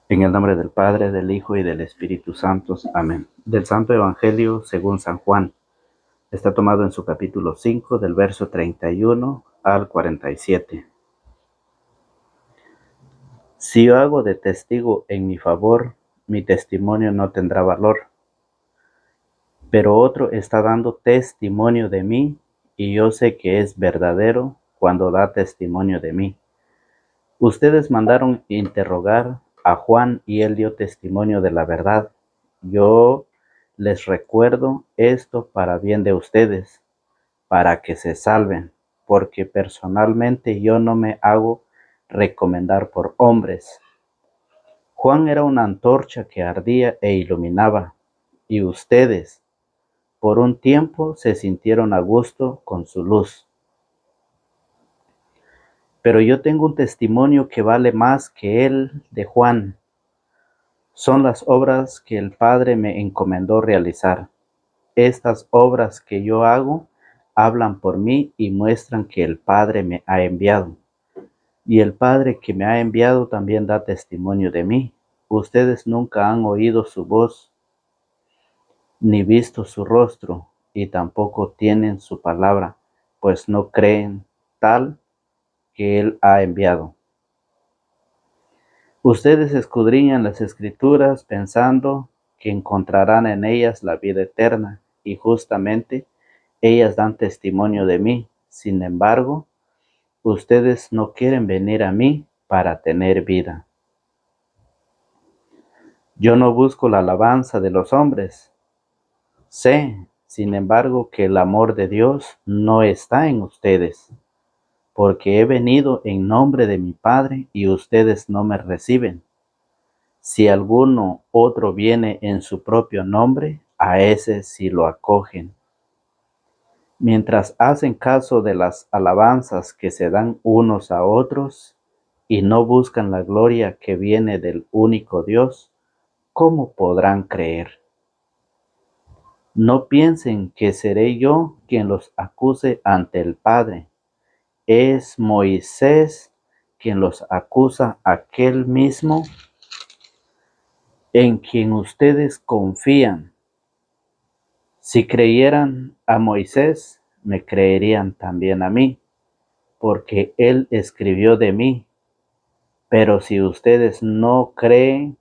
En el nombre del Padre, del Hijo y del Espíritu Santo. Amén. Del Santo Evangelio según San Juan. Está tomado en su capítulo 5, del verso 31 al 47. Si yo hago de testigo en mi favor, mi testimonio no tendrá valor. Pero otro está dando testimonio de mí, y yo sé que es verdadero cuando da testimonio de mí. Ustedes mandaron interrogar a Juan y él dio testimonio de la verdad. Yo les recuerdo esto para bien de ustedes, para que se salven, porque personalmente yo no me hago recomendar por hombres. Juan era una antorcha que ardía e iluminaba, y ustedes, por un tiempo, se sintieron a gusto con su luz. Pero yo tengo un testimonio que vale más que el de Juan. Son las obras que el Padre me encomendó realizar. Estas obras que yo hago hablan por mí y muestran que el Padre me ha enviado. Y el Padre que me ha enviado también da testimonio de mí. Ustedes nunca han oído su voz, ni visto su rostro, y tampoco tienen su palabra, pues no creen tal que Él ha enviado. Ustedes escudriñan las Escrituras pensando que encontrarán en ellas la vida eterna, y justamente ellas dan testimonio de mí. Sin embargo, ustedes no quieren venir a mí para tener vida. Yo no busco la alabanza de los hombres. Sé, sin embargo, que el amor de Dios no está en ustedes, porque he venido en nombre de mi Padre y ustedes no me reciben. Si alguno otro viene en su propio nombre, a ese sí lo acogen. Mientras hacen caso de las alabanzas que se dan unos a otros y no buscan la gloria que viene del único Dios, ¿cómo podrán creer? No piensen que seré yo quien los acuse ante el Padre. Es Moisés quien los acusa, aquel mismo en quien ustedes confían. Si creyeran a Moisés, me creerían también a mí, porque él escribió de mí. Pero si ustedes no creen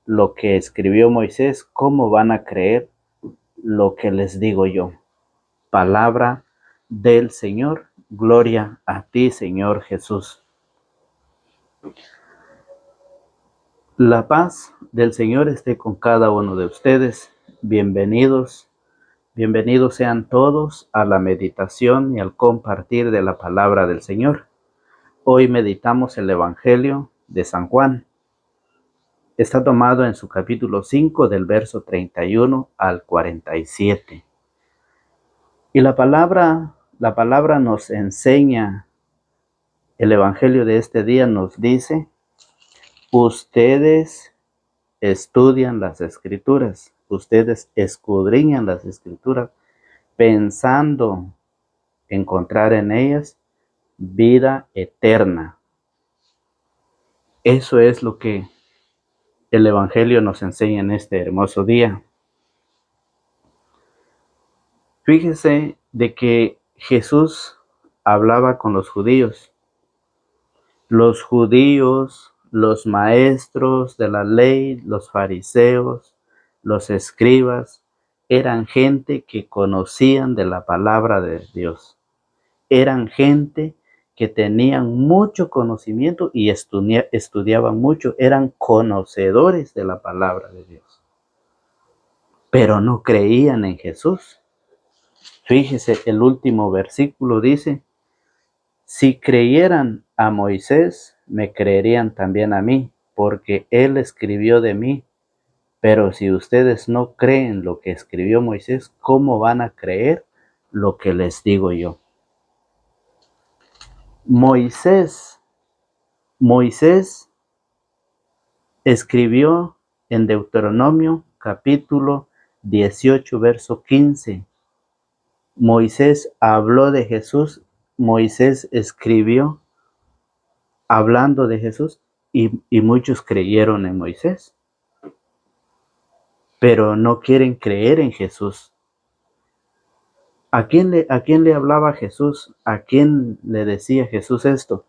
lo que escribió Moisés, ¿cómo van a creer lo que les digo yo? Palabra del Señor. Gloria a ti, Señor Jesús. La paz del Señor esté con cada uno de ustedes. Bienvenidos sean todos a la meditación y al compartir de la palabra del Señor. Hoy meditamos el Evangelio de San Juan. Está tomado en su capítulo 5 del verso 31 al 47. Y la palabra nos enseña, el Evangelio de este día nos dice: ustedes estudian las Escrituras, ustedes escudriñan las Escrituras pensando encontrar en ellas vida eterna. Eso es lo que el Evangelio nos enseña en este hermoso día. Fíjese de que Jesús hablaba con los judíos. Los judíos, los maestros de la ley, los fariseos, los escribas, eran gente que conocían de la palabra de Dios. Eran gente que tenían mucho conocimiento y estudiaban mucho, eran conocedores de la palabra de Dios, pero no creían en Jesús. Fíjese, el último versículo dice: si creyeran a Moisés, me creerían también a mí, porque él escribió de mí. Pero si ustedes no creen lo que escribió Moisés, ¿cómo van a creer lo que les digo yo? Moisés escribió en Deuteronomio capítulo 18, verso 15. Moisés habló de Jesús, Moisés escribió hablando de Jesús, y muchos creyeron en Moisés, pero no quieren creer en Jesús. ¿A quién le hablaba Jesús? ¿A quién le decía Jesús esto?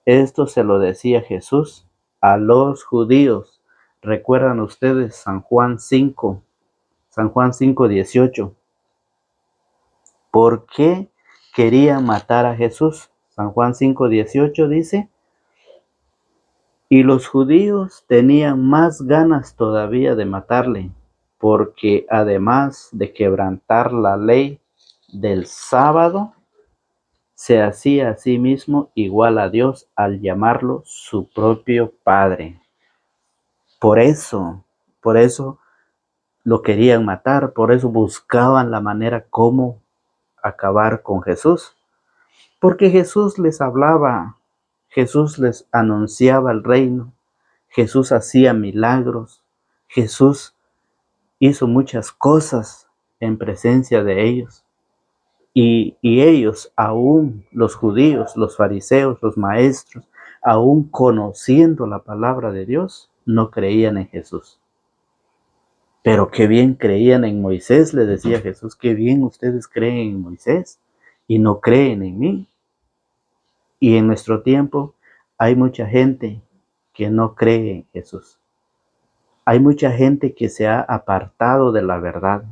Esto se lo decía Jesús a los judíos. ¿Recuerdan ustedes San Juan 5:18? ¿Por qué querían matar a Jesús? San Juan 5:18 dice: y los judíos tenían más ganas todavía de matarle, porque además de quebrantar la ley del sábado, se hacía a sí mismo igual a Dios al llamarlo su propio Padre. Por eso lo querían matar, por eso buscaban la manera cómo acabar con Jesús. Porque Jesús les hablaba, Jesús les anunciaba el reino, Jesús hacía milagros, Jesús hizo muchas cosas en presencia de ellos. Y ellos, aún los judíos, los fariseos, los maestros, aún conociendo la palabra de Dios, no creían en Jesús. Pero qué bien creían en Moisés, le decía Jesús, qué bien ustedes creen en Moisés y no creen en mí. Y en nuestro tiempo hay mucha gente que no cree en Jesús. Hay mucha gente que se ha apartado de la verdad.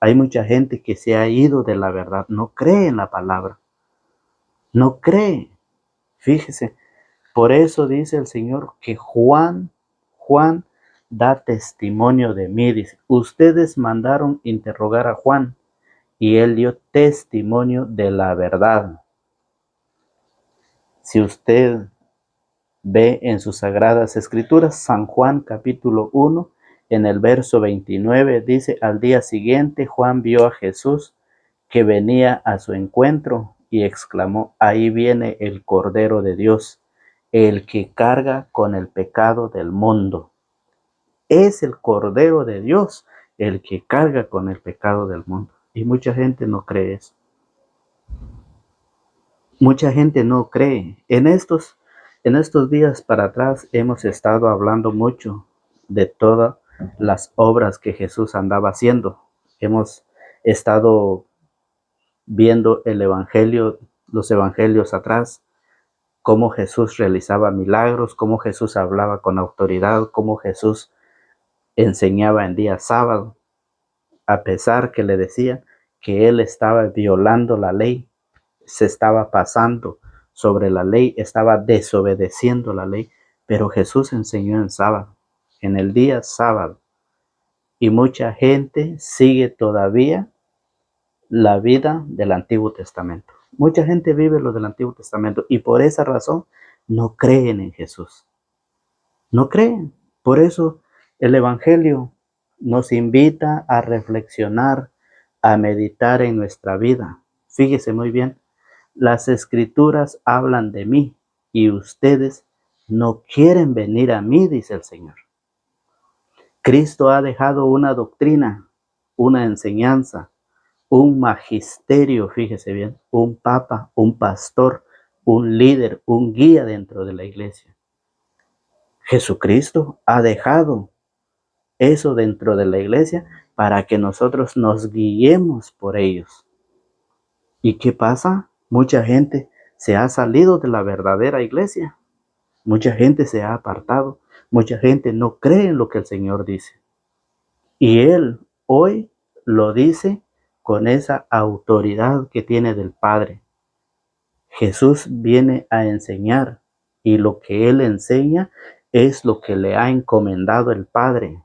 Hay mucha gente que se ha ido de la verdad. No cree en la palabra. No cree. Fíjese. Por eso dice el Señor que Juan da testimonio de mí. Dice, ustedes mandaron interrogar a Juan y él dio testimonio de la verdad. Si usted ve en sus sagradas escrituras, San Juan capítulo 1, en el verso 29, dice, al día siguiente Juan vio a Jesús que venía a su encuentro y exclamó, ahí viene el Cordero de Dios, el que carga con el pecado del mundo. Es el Cordero de Dios el que carga con el pecado del mundo. Y mucha gente no cree eso. Mucha gente no cree. En estos días para atrás hemos estado hablando mucho de todas las obras que Jesús andaba haciendo. Hemos estado viendo el evangelio, los evangelios atrás, cómo Jesús realizaba milagros, cómo Jesús hablaba con autoridad, cómo Jesús enseñaba en día sábado, a pesar que le decía que él estaba violando la ley, se estaba pasando sobre la ley, estaba desobedeciendo la ley, pero Jesús enseñó en sábado, en el día sábado, y mucha gente sigue todavía la vida del Antiguo Testamento. Mucha gente vive lo del Antiguo Testamento y por esa razón no creen en Jesús. No creen. Por eso el Evangelio nos invita a reflexionar, a meditar en nuestra vida. Fíjese muy bien, las Escrituras hablan de mí y ustedes no quieren venir a mí, dice el Señor. Cristo ha dejado una doctrina, una enseñanza, un magisterio, fíjese bien, un papa, un pastor, un líder, un guía dentro de la iglesia. Jesucristo ha dejado eso dentro de la iglesia para que nosotros nos guiemos por ellos. ¿Y qué pasa? Mucha gente se ha salido de la verdadera iglesia. Mucha gente se ha apartado. Mucha gente no cree en lo que el Señor dice. Y Él hoy lo dice con esa autoridad que tiene del Padre. Jesús viene a enseñar y lo que Él enseña es lo que le ha encomendado el Padre.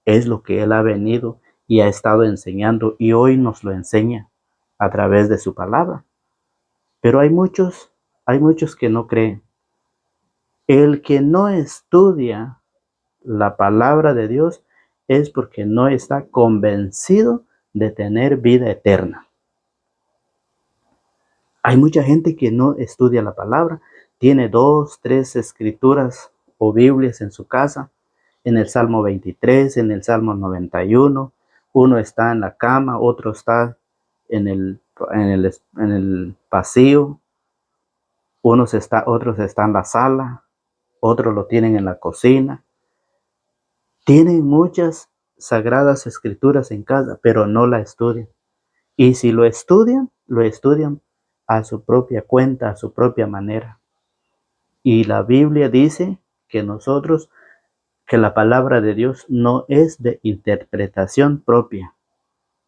Es lo que Él ha venido y ha estado enseñando y hoy nos lo enseña a través de su palabra. Pero hay muchos que no creen. El que no estudia la palabra de Dios es porque no está convencido de tener vida eterna. Hay mucha gente que no estudia la palabra, tiene 2, 3 escrituras o Biblias en su casa, en el Salmo 23, en el Salmo 91, uno está en la cama, otro está en el pasillo, otros están en la sala, otros lo tienen en la cocina. Tienen muchas sagradas escrituras en casa, pero no la estudian. Y si lo estudian a su propia cuenta, a su propia manera. Y la Biblia dice que que la palabra de Dios no es de interpretación propia.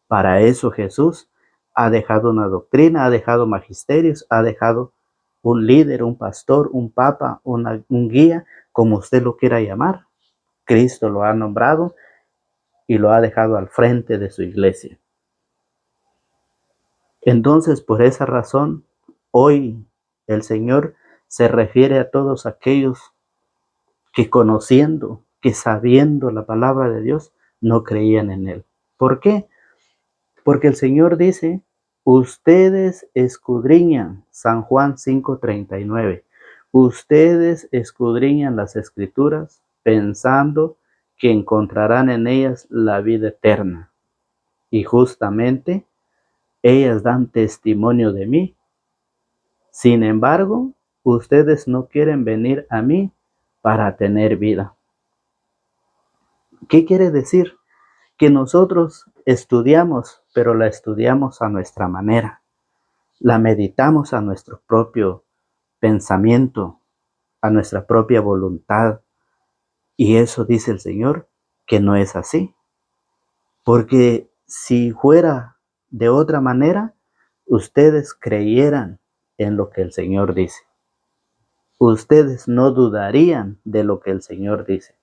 Para eso Jesús ha dejado una doctrina, ha dejado magisterios, ha dejado un líder, un pastor, un papa, un guía, como usted lo quiera llamar. Cristo lo ha nombrado y lo ha dejado al frente de su iglesia. Entonces, por esa razón, hoy el Señor se refiere a todos aquellos que conociendo, que sabiendo la palabra de Dios, no creían en Él. ¿Por qué? Porque el Señor dice, ustedes escudriñan, San Juan 5:39, ustedes escudriñan las Escrituras pensando que encontrarán en ellas la vida eterna. Y justamente ellas dan testimonio de mí. Sin embargo, ustedes no quieren venir a mí para tener vida. ¿Qué quiere decir? Que nosotros estudiamos, pero la estudiamos a nuestra manera. La meditamos a nuestro propio pensamiento, a nuestra propia voluntad. Y eso dice el Señor, que no es así. Porque si fuera de otra manera, ustedes creyeran en lo que el Señor dice. Ustedes no dudarían de lo que el Señor dice.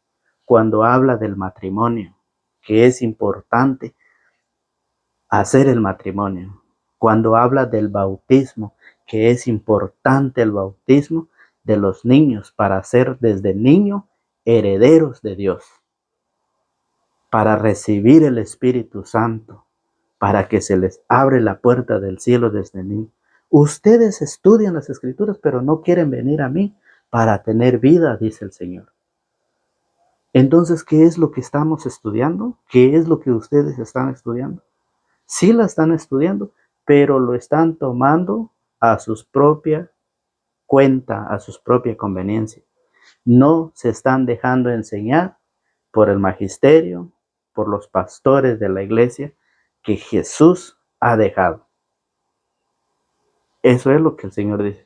Cuando habla del matrimonio, que es importante hacer el matrimonio. Cuando habla del bautismo, que es importante el bautismo de los niños para ser desde niño herederos de Dios, para recibir el Espíritu Santo, para que se les abre la puerta del cielo desde niño. Ustedes estudian las Escrituras, pero no quieren venir a mí para tener vida, dice el Señor. Entonces, ¿qué es lo que estamos estudiando? ¿Qué es lo que ustedes están estudiando? Sí la están estudiando, pero lo están tomando a su propia cuenta, a su propia conveniencia. No se están dejando enseñar por el magisterio, por los pastores de la iglesia que Jesús ha dejado. Eso es lo que el Señor dice.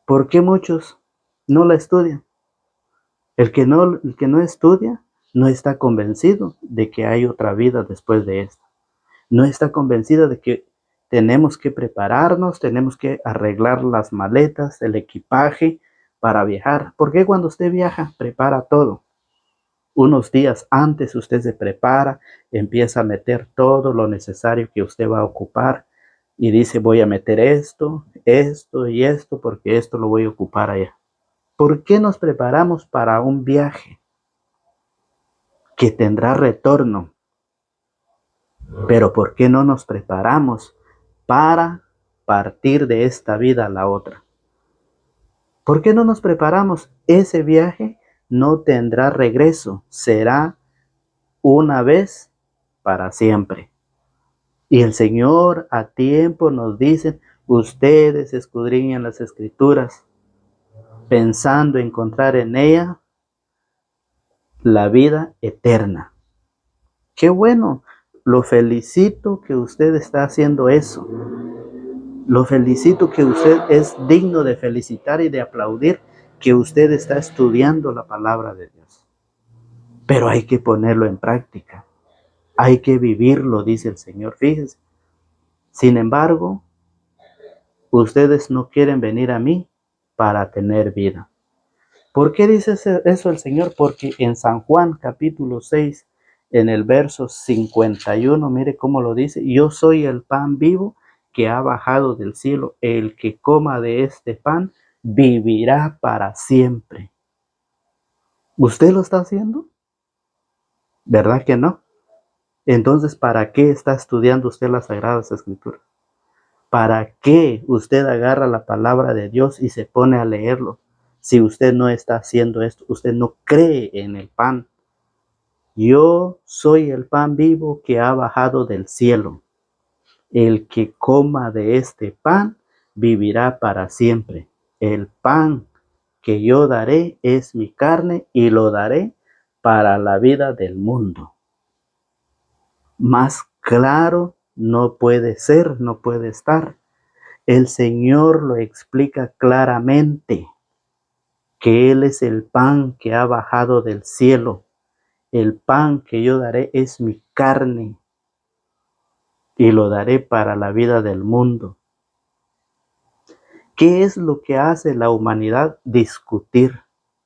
¿Por qué muchos no la estudian? El que no estudia no está convencido de que hay otra vida después de esta. No está convencido de que tenemos que prepararnos, tenemos que arreglar las maletas, el equipaje para viajar. Porque cuando usted viaja, prepara todo. Unos días antes usted se prepara, empieza a meter todo lo necesario que usted va a ocupar y dice, voy a meter esto, esto y esto, porque esto lo voy a ocupar allá. ¿Por qué nos preparamos para un viaje que tendrá retorno? Pero ¿por qué no nos preparamos para partir de esta vida a la otra? ¿Por qué no nos preparamos? Ese viaje no tendrá regreso, será una vez para siempre. Y el Señor a tiempo nos dice, ustedes escudriñan las Escrituras pensando encontrar en ella la vida eterna. Qué bueno, lo felicito que usted está haciendo eso. Lo felicito que usted es digno de felicitar y de aplaudir que usted está estudiando la palabra de Dios. Pero hay que ponerlo en práctica. Hay que vivirlo, dice el Señor. Fíjense. Sin embargo, ustedes no quieren venir a mí para tener vida. ¿Por qué dice eso el Señor? Porque en San Juan capítulo 6, en el verso 51, mire cómo lo dice, yo soy el pan vivo que ha bajado del cielo, el que coma de este pan vivirá para siempre. ¿Usted lo está haciendo? ¿Verdad que no? Entonces, ¿para qué está estudiando usted las Sagradas Escrituras? ¿Para qué usted agarra la palabra de Dios y se pone a leerlo? Si usted no está haciendo esto, usted no cree en el pan. Yo soy el pan vivo que ha bajado del cielo. El que coma de este pan vivirá para siempre. El pan que yo daré es mi carne y lo daré para la vida del mundo. Más claro no puede ser, no puede estar. El Señor lo explica claramente, que Él es el pan que ha bajado del cielo. El pan que yo daré es mi carne y lo daré para la vida del mundo. ¿Qué es lo que hace la humanidad? Discutir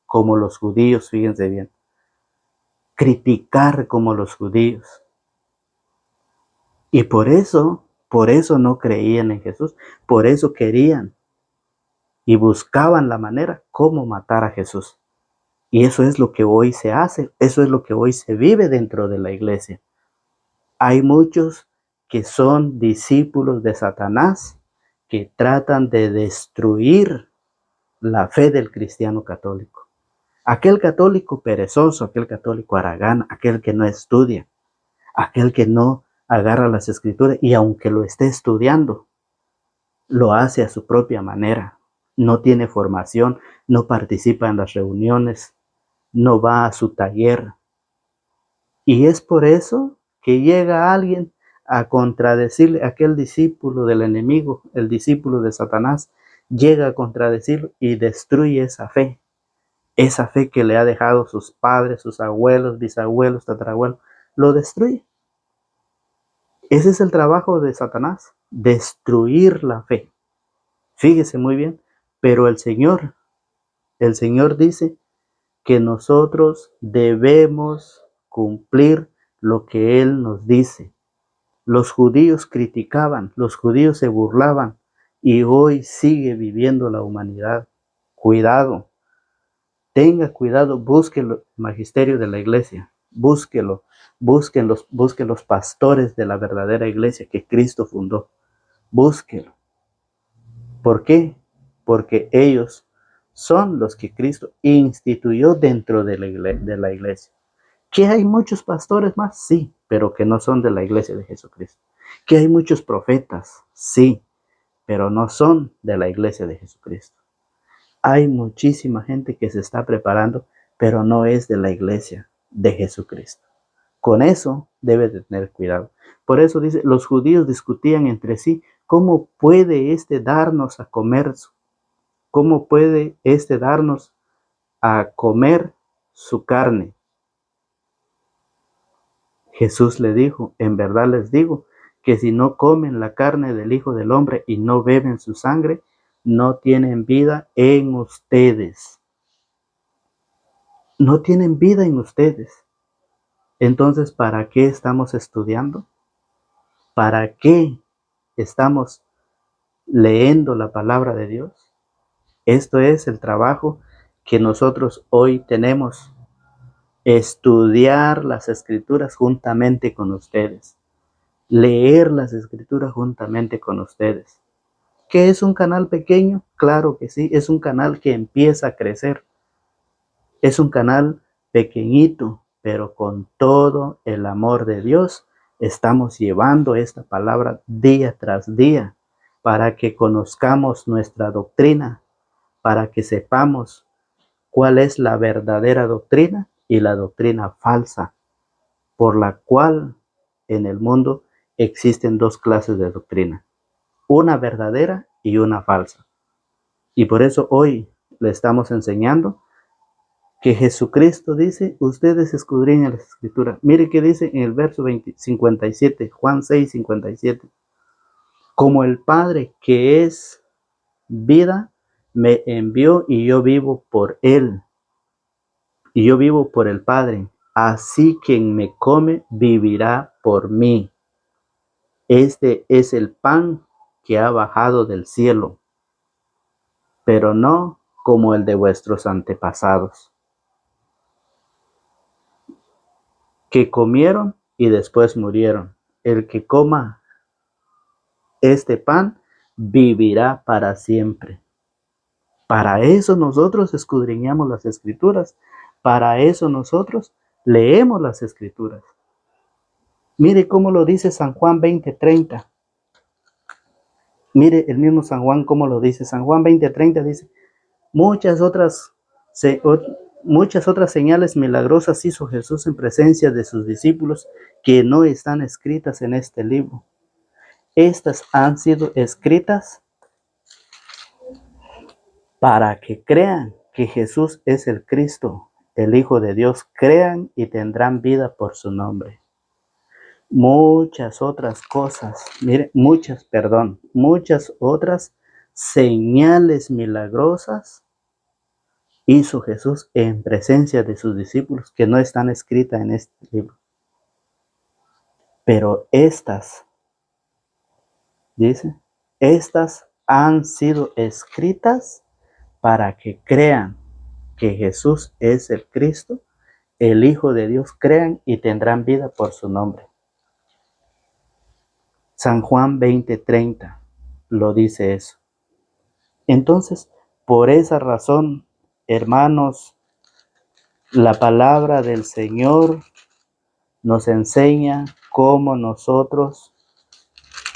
como los judíos, fíjense bien. Criticar como los judíos. Y por eso no creían en Jesús. Por eso querían y buscaban la manera cómo matar a Jesús. Y eso es lo que hoy se hace, eso es lo que hoy se vive dentro de la iglesia. Hay muchos que son discípulos de Satanás, que tratan de destruir la fe del cristiano católico. Aquel católico perezoso, aquel católico haragán, aquel que no estudia, aquel que no agarra las escrituras y aunque lo esté estudiando, lo hace a su propia manera. No tiene formación, no participa en las reuniones, no va a su taller. Y es por eso que llega alguien a contradecirle, aquel discípulo del enemigo, el discípulo de Satanás, llega a contradecirlo y destruye esa fe que le ha dejado sus padres, sus abuelos, bisabuelos, tatarabuelos, lo destruye. Ese es el trabajo de Satanás, destruir la fe. Fíjese muy bien, pero el Señor dice que nosotros debemos cumplir lo que Él nos dice. Los judíos criticaban, los judíos se burlaban y hoy sigue viviendo la humanidad. Cuidado, tenga cuidado, busque el magisterio de la iglesia, búsquelo, busquen los pastores de la verdadera iglesia que Cristo fundó, búsquelo. ¿Por qué? Porque ellos son los que Cristo instituyó dentro de la iglesia. ¿Que hay muchos pastores más? Sí, pero que no son de la iglesia de Jesucristo. ¿Que hay muchos profetas? Sí, pero no son de la iglesia de Jesucristo. Hay muchísima gente que se está preparando, pero no es de la iglesia de Jesucristo. Con eso debe de tener cuidado. Por eso dice, los judíos discutían entre sí, ¿cómo puede darnos a comer? ¿Cómo puede darnos a comer su carne? Jesús le dijo, en verdad les digo, que si no comen la carne del Hijo del Hombre y no beben su sangre, no tienen vida en ustedes. No tienen vida en ustedes. Entonces, ¿para qué estamos estudiando? ¿Para qué estamos leyendo la palabra de Dios? Esto es el trabajo que nosotros hoy tenemos. Estudiar las escrituras juntamente con ustedes. Leer las escrituras juntamente con ustedes. ¿Qué es un canal pequeño? Claro que sí, es un canal que empieza a crecer. Es un canal pequeñito, pero con todo el amor de Dios estamos llevando esta palabra día tras día para que conozcamos nuestra doctrina, para que sepamos cuál es la verdadera doctrina y la doctrina falsa, por la cual en el mundo existen dos clases de doctrina, una verdadera y una falsa. Y por eso hoy le estamos enseñando que Jesucristo dice, ustedes escudriñan las escrituras. Mire qué dice en el verso 57, Juan 6, 57. Como el Padre que es vida me envió y yo vivo por él. Y yo vivo por el Padre. Así quien me come vivirá por mí. Este es el pan que ha bajado del cielo, pero no como el de vuestros antepasados, que comieron y después murieron. El que coma este pan vivirá para siempre. Para eso nosotros escudriñamos las escrituras. Para eso nosotros leemos las escrituras. Mire cómo lo dice San Juan 20:30. Mire el mismo San Juan cómo lo dice. San Juan 20:30 dice, Muchas otras, muchas otras señales milagrosas hizo Jesús en presencia de sus discípulos que no están escritas en este libro. Estas han sido escritas para que crean que Jesús es el Cristo, el Hijo de Dios, crean y tendrán vida por su nombre. Muchas otras cosas, mire, muchas otras señales milagrosas hizo Jesús en presencia de sus discípulos que no están escritas en este libro. Pero estas, dice, estas han sido escritas para que crean que Jesús es el Cristo, el Hijo de Dios, crean y tendrán vida por su nombre. San Juan 20:30 lo dice eso. Entonces, por esa razón, hermanos, la palabra del Señor nos enseña cómo nosotros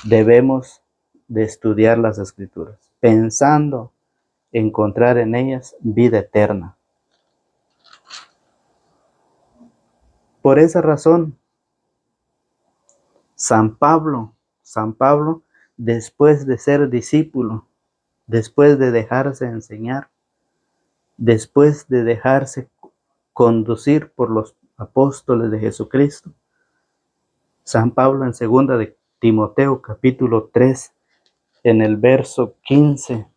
debemos de estudiar las Escrituras, pensando encontrar en ellas vida eterna. Por esa razón, San Pablo, después de ser discípulo, después de dejarse enseñar, después de dejarse conducir por los apóstoles de Jesucristo, San Pablo en 2 de Timoteo capítulo 3, en el verso 15,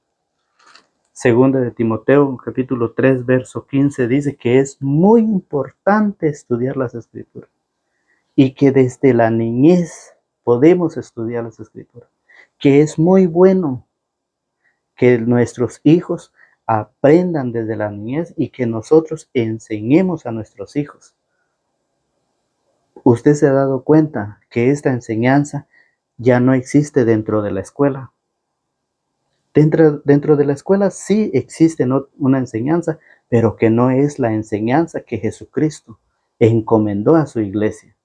2 de Timoteo capítulo 3, verso 15, dice que es muy importante estudiar las Escrituras y que desde la niñez podemos estudiar las Escrituras, que es muy bueno que nuestros hijos aprendan desde la niñez y que nosotros enseñemos a nuestros hijos. Usted se ha dado cuenta que esta enseñanza ya no existe dentro de la escuela. Dentro de la escuela sí existe una enseñanza, pero que no es la enseñanza que Jesucristo encomendó a su iglesia.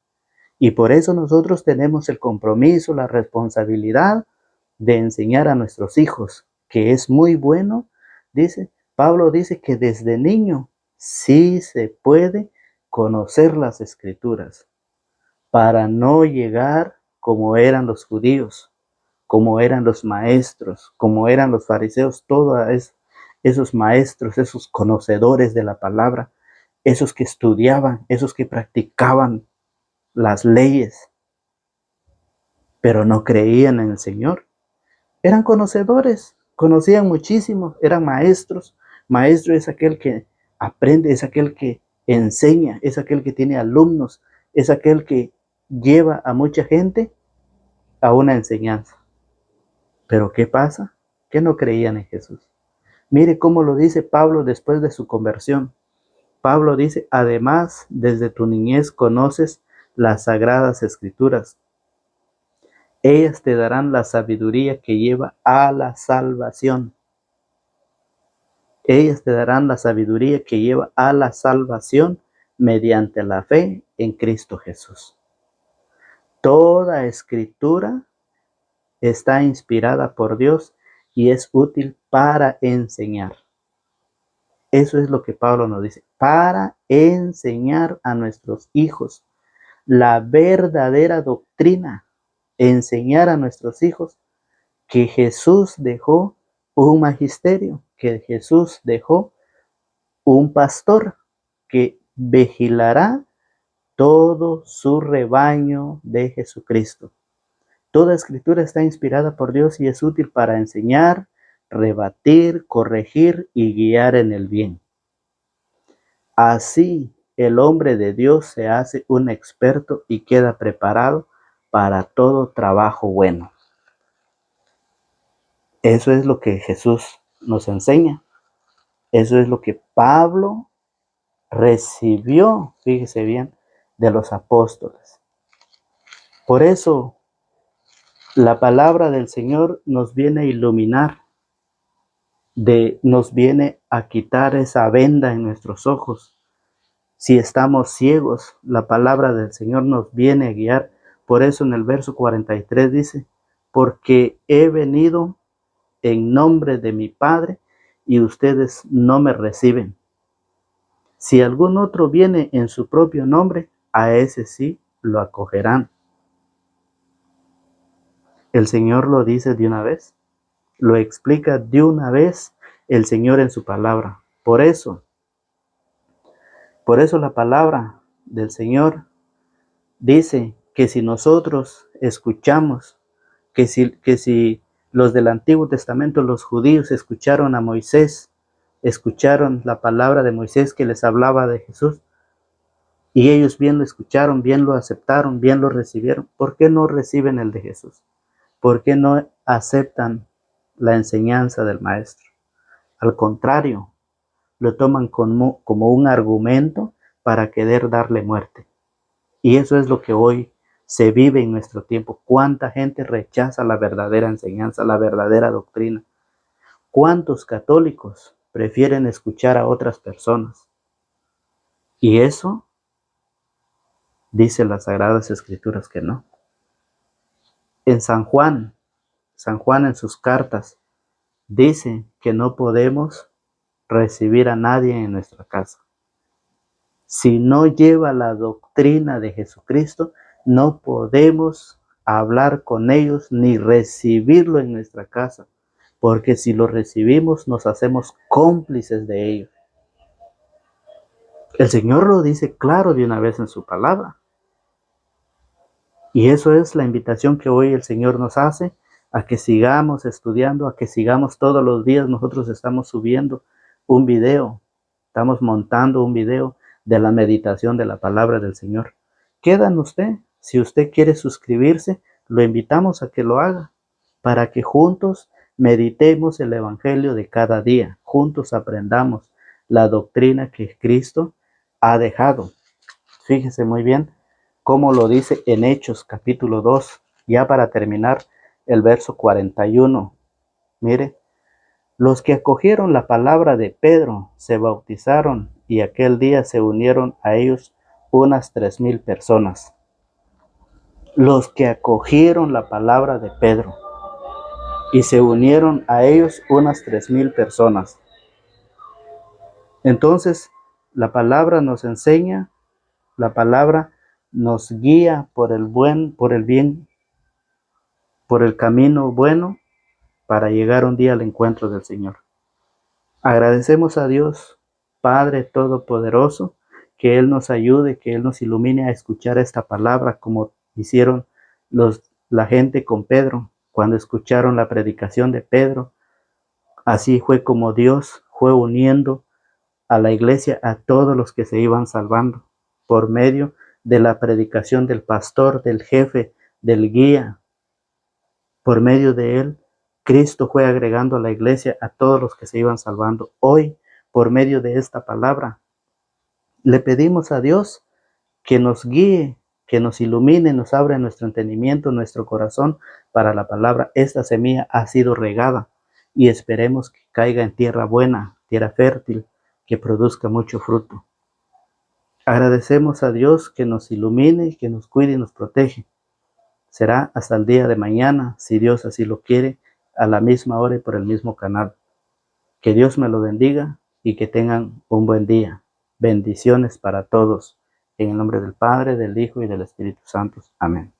Y por eso nosotros tenemos el compromiso, la responsabilidad de enseñar a nuestros hijos, que es muy bueno. Pablo dice que desde niño sí se puede conocer las Escrituras, para no llegar como eran los judíos, como eran los maestros, como eran los fariseos, todos esos maestros, esos conocedores de la palabra, esos que estudiaban, esos que practicaban las leyes, pero no creían en el Señor. Eran conocedores, conocían muchísimo, eran maestros. Maestro es aquel que aprende, es aquel que enseña, es aquel que tiene alumnos, es aquel que lleva a mucha gente a una enseñanza. Pero ¿qué pasa? Que no creían en Jesús. Mire cómo lo dice Pablo después de su conversión. Pablo dice, además, desde tu niñez conoces las sagradas escrituras. Ellas te darán la sabiduría que lleva a la salvación. Ellas te darán la sabiduría que lleva a la salvación mediante la fe en Cristo Jesús. Toda escritura está inspirada por Dios y es útil para enseñar. Eso es lo que Pablo nos dice, para enseñar a nuestros hijos la verdadera doctrina, enseñar a nuestros hijos que Jesús dejó un magisterio, que Jesús dejó un pastor que vigilará todo su rebaño de Jesucristo. Toda escritura está inspirada por Dios y es útil para enseñar, rebatir, corregir y guiar en el bien. Así, el hombre de Dios se hace un experto y queda preparado para todo trabajo bueno. Eso es lo que Jesús nos enseña. Eso es lo que Pablo recibió, fíjese bien, de los apóstoles. Por eso, la palabra del Señor nos viene a iluminar, nos viene a quitar esa venda en nuestros ojos. Si estamos ciegos, la palabra del Señor nos viene a guiar. Por eso en el verso 43 dice, porque he venido en nombre de mi Padre y ustedes no me reciben. Si algún otro viene en su propio nombre, a ese sí lo acogerán. El Señor lo dice de una vez, lo explica de una vez el Señor en su palabra. Por eso la palabra del Señor dice que si nosotros escuchamos, que si los del Antiguo Testamento, los judíos, escucharon a Moisés, escucharon la palabra de Moisés que les hablaba de Jesús, y ellos bien lo escucharon, bien lo aceptaron, bien lo recibieron, ¿por qué no reciben el de Jesús? ¿Por qué no aceptan la enseñanza del Maestro? Al contrario, lo toman como un argumento para querer darle muerte. Y eso es lo que hoy se vive en nuestro tiempo. ¿Cuánta gente rechaza la verdadera enseñanza, la verdadera doctrina? ¿Cuántos católicos prefieren escuchar a otras personas? Y eso dice las Sagradas Escrituras que no. En San Juan en sus cartas dice que no podemos recibir a nadie en nuestra casa. Si no lleva la doctrina de Jesucristo, no podemos hablar con ellos ni recibirlo en nuestra casa, porque si lo recibimos nos hacemos cómplices de ellos. El Señor lo dice claro de una vez en su palabra. Y eso es la invitación que hoy el Señor nos hace, a que sigamos estudiando, a que sigamos todos los días. Nosotros estamos subiendo un video, estamos montando un video de la meditación de la palabra del Señor. Queda en usted. Si usted quiere suscribirse, lo invitamos a que lo haga, para que juntos meditemos el Evangelio de cada día, juntos aprendamos la doctrina que Cristo ha dejado. Fíjese muy bien cómo lo dice en Hechos capítulo 2, ya para terminar el verso 41. Mire, los que acogieron la palabra de Pedro se bautizaron y aquel día se unieron a ellos unas 3,000 personas. Los que acogieron la palabra de Pedro y se unieron a ellos unas 3,000 personas. Entonces, la palabra nos enseña, la palabra nos guía por el bien, por el camino bueno, para llegar un día al encuentro del Señor. Agradecemos a Dios, Padre Todopoderoso, que Él nos ayude, que Él nos ilumine a escuchar esta palabra como hicieron la gente con Pedro, cuando escucharon la predicación de Pedro. Así fue como Dios fue uniendo a la iglesia a todos los que se iban salvando por medio de la predicación del pastor, del jefe, del guía. Por medio de él, Cristo fue agregando a la iglesia a todos los que se iban salvando. Hoy, por medio de esta palabra, le pedimos a Dios que nos guíe, que nos ilumine, nos abra nuestro entendimiento, nuestro corazón para la palabra. Esta semilla ha sido regada y esperemos que caiga en tierra buena, tierra fértil, que produzca mucho fruto. Agradecemos a Dios que nos ilumine, que nos cuide y nos protege. Será hasta el día de mañana, si Dios así lo quiere, a la misma hora y por el mismo canal. Que Dios me lo bendiga y que tengan un buen día. Bendiciones para todos. En el nombre del Padre, del Hijo y del Espíritu Santo. Amén.